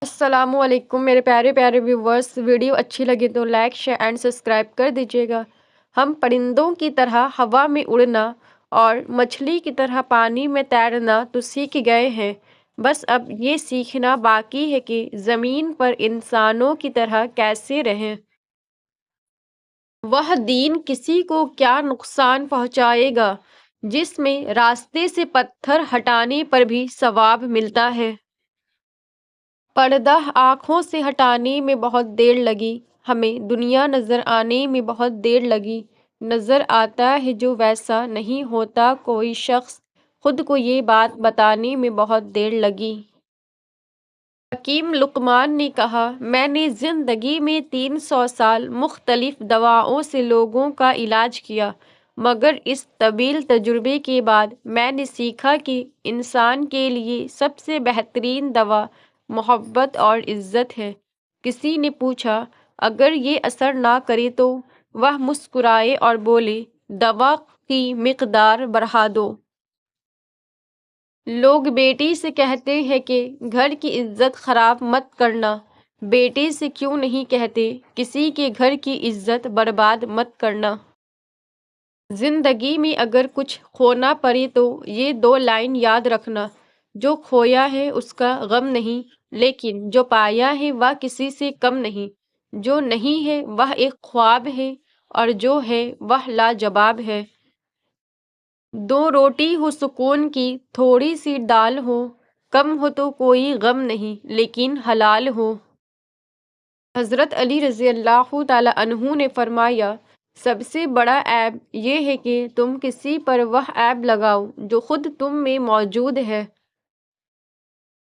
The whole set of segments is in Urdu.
السلام علیکم میرے پیارے پیارے ویورز، ویڈیو اچھی لگے تو لائک شیئر اینڈ سبسکرائب کر دیجیے گا۔ ہم پرندوں کی طرح ہوا میں اڑنا اور مچھلی کی طرح پانی میں تیرنا تو سیکھ گئے ہیں، بس اب یہ سیکھنا باقی ہے کہ زمین پر انسانوں کی طرح کیسے رہیں۔ وہ دین کسی کو کیا نقصان پہنچائے گا جس میں راستے سے پتھر ہٹانے پر بھی ثواب ملتا ہے۔ پردہ آنکھوں سے ہٹانے میں بہت دیر لگی، ہمیں دنیا نظر آنے میں بہت دیر لگی۔ نظر آتا ہے جو ویسا نہیں ہوتا کوئی شخص، خود کو یہ بات بتانے میں بہت دیر لگی۔ حکیم لقمان نے کہا، میں نے زندگی میں 300 سال مختلف دواؤں سے لوگوں کا علاج کیا، مگر اس طویل تجربے کے بعد میں نے سیکھا کہ انسان کے لیے سب سے بہترین دوا محبت اور عزت ہے۔ کسی نے پوچھا، اگر یہ اثر نہ کرے تو؟ وہ مسکرائے اور بولے، دوا کی مقدار بڑھا دو۔ لوگ بیٹی سے کہتے ہیں کہ گھر کی عزت خراب مت کرنا، بیٹے سے کیوں نہیں کہتے، کسی کے گھر کی عزت برباد مت کرنا۔ زندگی میں اگر کچھ کھونا پڑے تو یہ 2 لائن یاد رکھنا، جو کھویا ہے اس کا غم نہیں، لیکن جو پایا ہے وہ کسی سے کم نہیں۔ جو نہیں ہے وہ ایک خواب ہے، اور جو ہے وہ لاجواب ہے۔ 2 روٹی ہو سکون کی، تھوڑی سی دال ہو، کم ہو تو کوئی غم نہیں، لیکن حلال ہو۔ حضرت علی رضی اللہ تعالیٰ عنہ نے فرمایا، سب سے بڑا عیب یہ ہے کہ تم کسی پر وہ عیب لگاؤ جو خود تم میں موجود ہے۔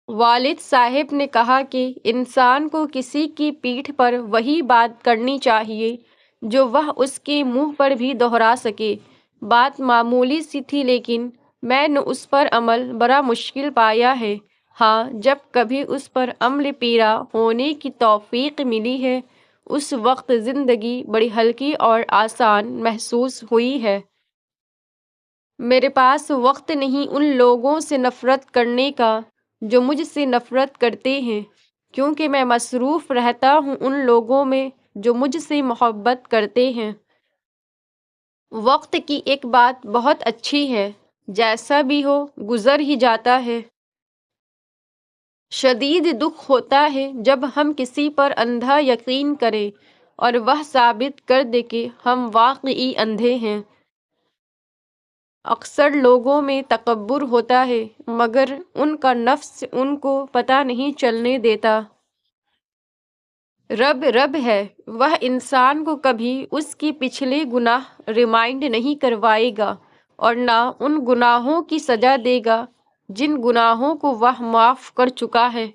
والد صاحب نے کہا کہ انسان کو کسی کی پیٹھ پر وہی بات کرنی چاہیے جو وہ اس کے منہ پر بھی دہرا سکے۔ بات معمولی سی تھی لیکن میں نے اس پر عمل بڑا مشکل پایا ہے۔ ہاں، جب کبھی اس پر عمل پیرا ہونے کی توفیق ملی ہے، اس وقت زندگی بڑی ہلکی اور آسان محسوس ہوئی ہے۔ میرے پاس وقت نہیں ان لوگوں سے نفرت کرنے کا جو مجھ سے نفرت کرتے ہیں، کیونکہ میں مصروف رہتا ہوں ان لوگوں میں جو مجھ سے محبت کرتے ہیں۔ وقت کی ایک بات بہت اچھی ہے، جیسا بھی ہو گزر ہی جاتا ہے۔ شدید دکھ ہوتا ہے جب ہم کسی پر اندھا یقین کریں اور وہ ثابت کر دے کہ ہم واقعی اندھے ہیں۔ اکثر لوگوں میں تکبر ہوتا ہے، مگر ان کا نفس ان کو پتہ نہیں چلنے دیتا۔ رب رب ہے، وہ انسان کو کبھی اس کی پچھلے گناہ ریمائنڈ نہیں کروائے گا اور نہ ان گناہوں کی سزا دے گا جن گناہوں کو وہ معاف کر چکا ہے۔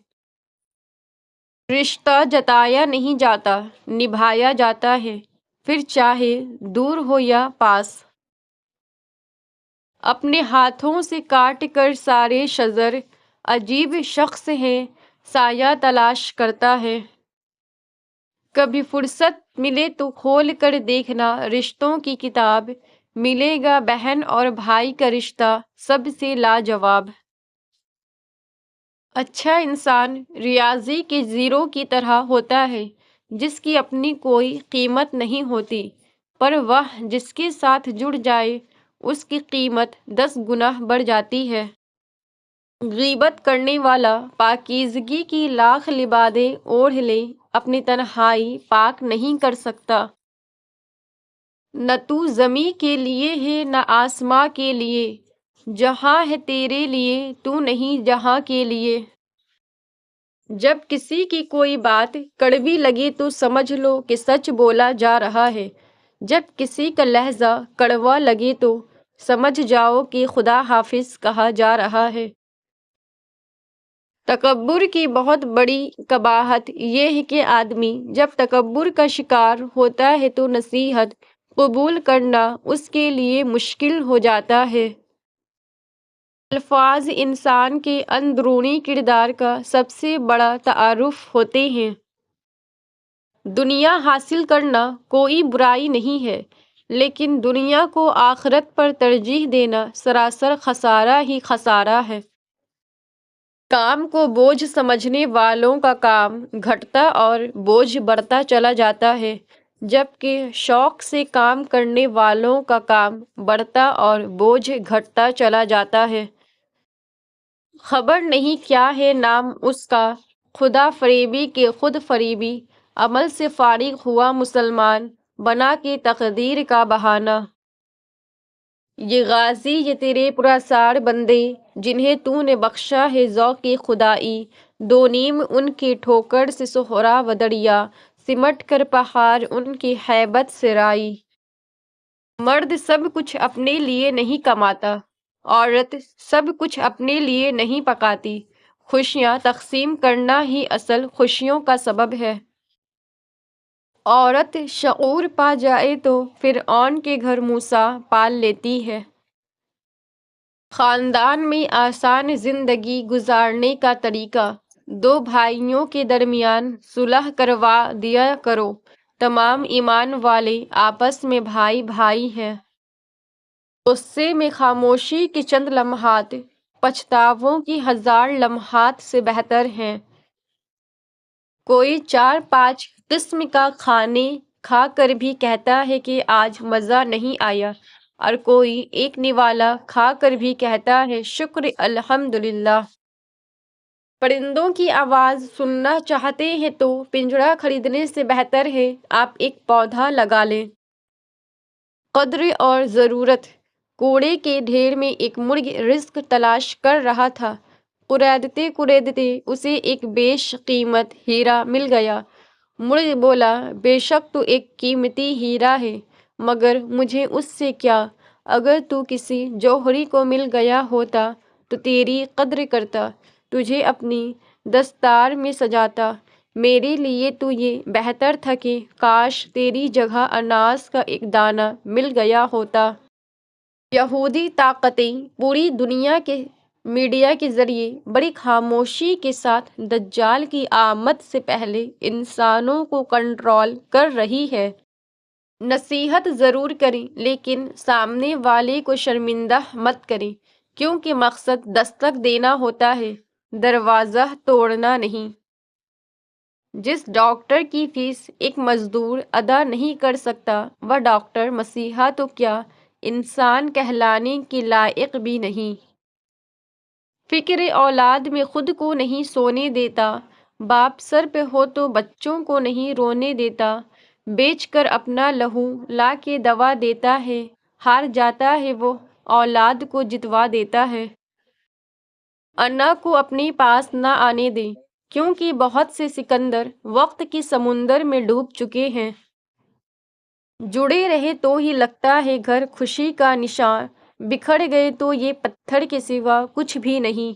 رشتہ جتایا نہیں جاتا، نبھایا جاتا ہے، پھر چاہے دور ہو یا پاس۔ اپنے ہاتھوں سے کاٹ کر سارے شجر، عجیب شخص ہے سایہ تلاش کرتا ہے۔ کبھی فرصت ملے تو کھول کر دیکھنا رشتوں کی کتاب، ملے گا بہن اور بھائی کا رشتہ سب سے لاجواب۔ اچھا انسان ریاضی کے زیرو کی طرح ہوتا ہے جس کی اپنی کوئی قیمت نہیں ہوتی، پر وہ جس کے ساتھ جڑ جائے اس کی قیمت 10 گنا بڑھ جاتی ہے۔ غیبت کرنے والا پاکیزگی کی لاکھ لبادیں اوڑھ لے، اپنی تنہائی پاک نہیں کر سکتا۔ نہ تو زمیں کے لیے ہے نہ آسماں کے لیے، جہاں ہے تیرے لیے تو نہیں جہاں کے لیے۔ جب کسی کی کوئی بات کڑوی لگے تو سمجھ لو کہ سچ بولا جا رہا ہے، جب کسی کا لہجہ کڑوا لگے تو سمجھ جاؤ کہ خدا حافظ کہا جا رہا ہے۔ تکبر کی بہت بڑی قباحت یہ ہے کہ آدمی جب تکبر کا شکار ہوتا ہے تو نصیحت قبول کرنا اس کے لیے مشکل ہو جاتا ہے۔ الفاظ انسان کے اندرونی کردار کا سب سے بڑا تعارف ہوتے ہیں۔ دنیا حاصل کرنا کوئی برائی نہیں ہے، لیکن دنیا کو آخرت پر ترجیح دینا سراسر خسارہ ہی خسارہ ہے۔ کام کو بوجھ سمجھنے والوں کا کام گھٹتا اور بوجھ بڑھتا چلا جاتا ہے، جبکہ شوق سے کام کرنے والوں کا کام بڑھتا اور بوجھ گھٹتا چلا جاتا ہے۔ خبر نہیں کیا ہے نام اس کا، خدا فریبی کے خود فریبی، عمل سے فارغ ہوا مسلمان، بنا کے تقدیر کا بہانہ۔ یہ غازی یہ تیرے پراسرار بندے، جنہیں تو نے بخشا ہے ذوق خدائی، دو نیم ان کی ٹھوکر سے صحرا و دریا، سمٹ کر پہاڑ ان کی ہیبت سے رائی۔ مرد سب کچھ اپنے لیے نہیں کماتا، عورت سب کچھ اپنے لیے نہیں پکاتی، خوشیاں تقسیم کرنا ہی اصل خوشیوں کا سبب ہے۔ عورت شعور پا جائے تو فرعون کے گھر موسیٰ پال لیتی ہے۔ خاندان میں آسان زندگی گزارنے کا طریقہ، دو بھائیوں کے درمیان صلح کروا دیا کرو، تمام ایمان والے آپس میں بھائی بھائی ہیں۔ غصے میں خاموشی کے چند لمحات، پچھتاووں کی ہزار لمحات سے بہتر ہیں۔ کوئی 4-5 قسم کا کھانے کھا کر بھی کہتا ہے کہ آج مزہ نہیں آیا، اور کوئی ایک نوالا کھا کر بھی کہتا ہے شکر الحمدللہ۔ پرندوں کی آواز سننا چاہتے ہیں تو پنجرہ خریدنے سے بہتر ہے آپ ایک پودا لگا لیں۔ قدر اور ضرورت۔ کوڑے کے ڈھیر میں ایک مرغ رزق تلاش کر رہا تھا، کریدتے کریدتے اسے ایک بیش قیمت ہیرا مل گیا۔ مرغ بولا، بے شک تو ایک قیمتی ہیرا ہے، مگر مجھے اس سے کیا؟ اگر تو کسی جوہری کو مل گیا ہوتا تو تیری قدر کرتا، تجھے اپنی دستار میں سجاتا۔ میرے لیے تو یہ بہتر تھا کہ کاش تیری جگہ اناج کا ایک دانہ مل گیا ہوتا۔ یہودی طاقتیں پوری دنیا کے میڈیا کے ذریعے بڑی خاموشی کے ساتھ دجال کی آمد سے پہلے انسانوں کو کنٹرول کر رہی ہے۔ نصیحت ضرور کریں لیکن سامنے والے کو شرمندہ مت کریں، کیونکہ مقصد دستک دینا ہوتا ہے، دروازہ توڑنا نہیں۔ جس ڈاکٹر کی فیس ایک مزدور ادا نہیں کر سکتا وہ ڈاکٹر مسیحا تو کیا انسان کہلانے کے لائق بھی نہیں۔ فکر اولاد میں خود کو نہیں سونے دیتا، باپ سر پہ ہو تو بچوں کو نہیں رونے دیتا، بیچ کر اپنا لہو لا کے دوا دیتا ہے، ہار جاتا ہے وہ اولاد کو جتوا دیتا ہے۔ انا کو اپنے پاس نہ آنے دیں، کیونکہ بہت سے سکندر وقت کے سمندر میں ڈوب چکے ہیں۔ جڑے رہے تو ہی لگتا ہے گھر خوشی کا نشان، بکھر گئے تو یہ پتھر کے سوا کچھ بھی نہیں۔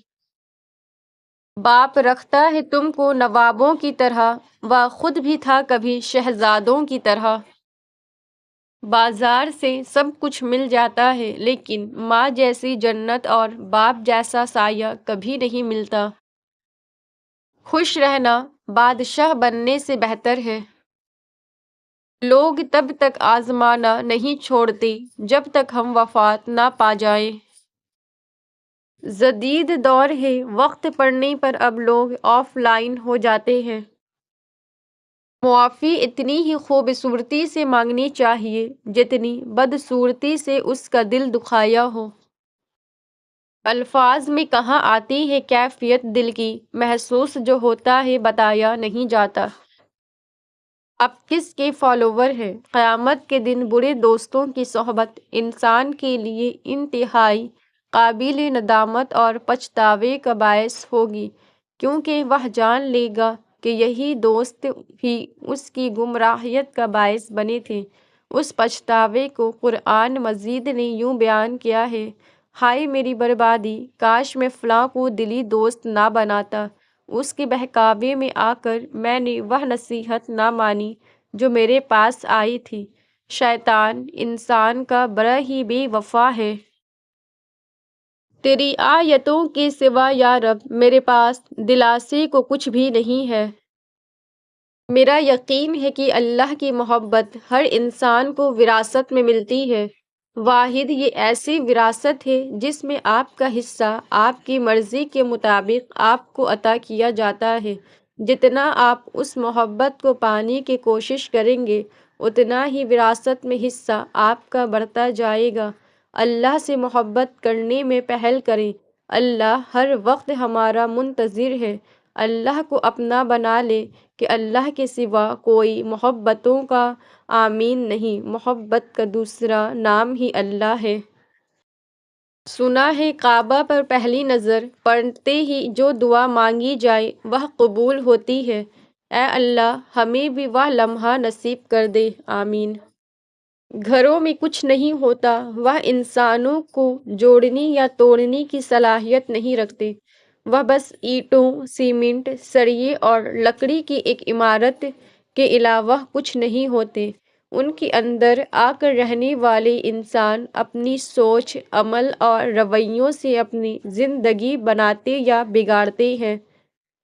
باپ رکھتا ہے تم کو نوابوں کی طرح، وہ خود بھی تھا کبھی شہزادوں کی طرح۔ بازار سے سب کچھ مل جاتا ہے لیکن ماں جیسی جنت اور باپ جیسا سایہ کبھی نہیں ملتا۔ خوش رہنا بادشاہ بننے سے بہتر ہے۔ لوگ تب تک آزمانا نہیں چھوڑتے جب تک ہم وفات نہ پا جائیں۔ جدید دور ہے، وقت پڑنے پر اب لوگ آف لائن ہو جاتے ہیں۔ معافی اتنی ہی خوبصورتی سے مانگنی چاہیے جتنی بدصورتی سے اس کا دل دکھایا ہو۔ الفاظ میں کہاں آتی ہے کیفیت دل کی، محسوس جو ہوتا ہے بتایا نہیں جاتا۔ اب کس کے فالوور ہیں؟ قیامت کے دن برے دوستوں کی صحبت انسان کے لیے انتہائی قابل ندامت اور پچھتاوے کا باعث ہوگی، کیونکہ وہ جان لے گا کہ یہی دوست ہی اس کی گمراہیت کا باعث بنے تھے۔ اس پچھتاوے کو قرآن مجید نے یوں بیان کیا ہے، ہائے میری بربادی، کاش میں فلاں کو دلی دوست نہ بناتا، اس کے بہکاوے میں آ کر میں نے وہ نصیحت نہ مانی جو میرے پاس آئی تھی۔ شیطان انسان کا بڑا ہی بے وفا ہے۔ تیری آیتوں کے سوا یا رب میرے پاس دلاسے کو کچھ بھی نہیں ہے۔ میرا یقین ہے کہ اللہ کی محبت ہر انسان کو وراثت میں ملتی ہے، واحد یہ ایسی وراثت ہے جس میں آپ کا حصہ آپ کی مرضی کے مطابق آپ کو عطا کیا جاتا ہے۔ جتنا آپ اس محبت کو پانے کی کوشش کریں گے اتنا ہی وراثت میں حصہ آپ کا بڑھتا جائے گا۔ اللہ سے محبت کرنے میں پہل کریں۔ اللہ ہر وقت ہمارا منتظر ہے۔ اللہ کو اپنا بنا لیں کہ اللہ کے سوا کوئی محبتوں کا آمین نہیں۔ محبت کا دوسرا نام ہی اللہ ہے۔ سنا ہے کعبہ پر پہلی نظر پڑتے ہی جو دعا مانگی جائے وہ قبول ہوتی ہے۔ اے اللہ ہمیں بھی وہ لمحہ نصیب کر دے، آمین۔ گھروں میں کچھ نہیں ہوتا، وہ انسانوں کو جوڑنے یا توڑنے کی صلاحیت نہیں رکھتے۔ وہ بس اینٹوں، سیمنٹ، سریے اور لکڑی کی ایک عمارت کے علاوہ کچھ نہیں ہوتے۔ ان کے اندر آ کر رہنے والے انسان اپنی سوچ، عمل اور رویوں سے اپنی زندگی بناتے یا بگاڑتے ہیں۔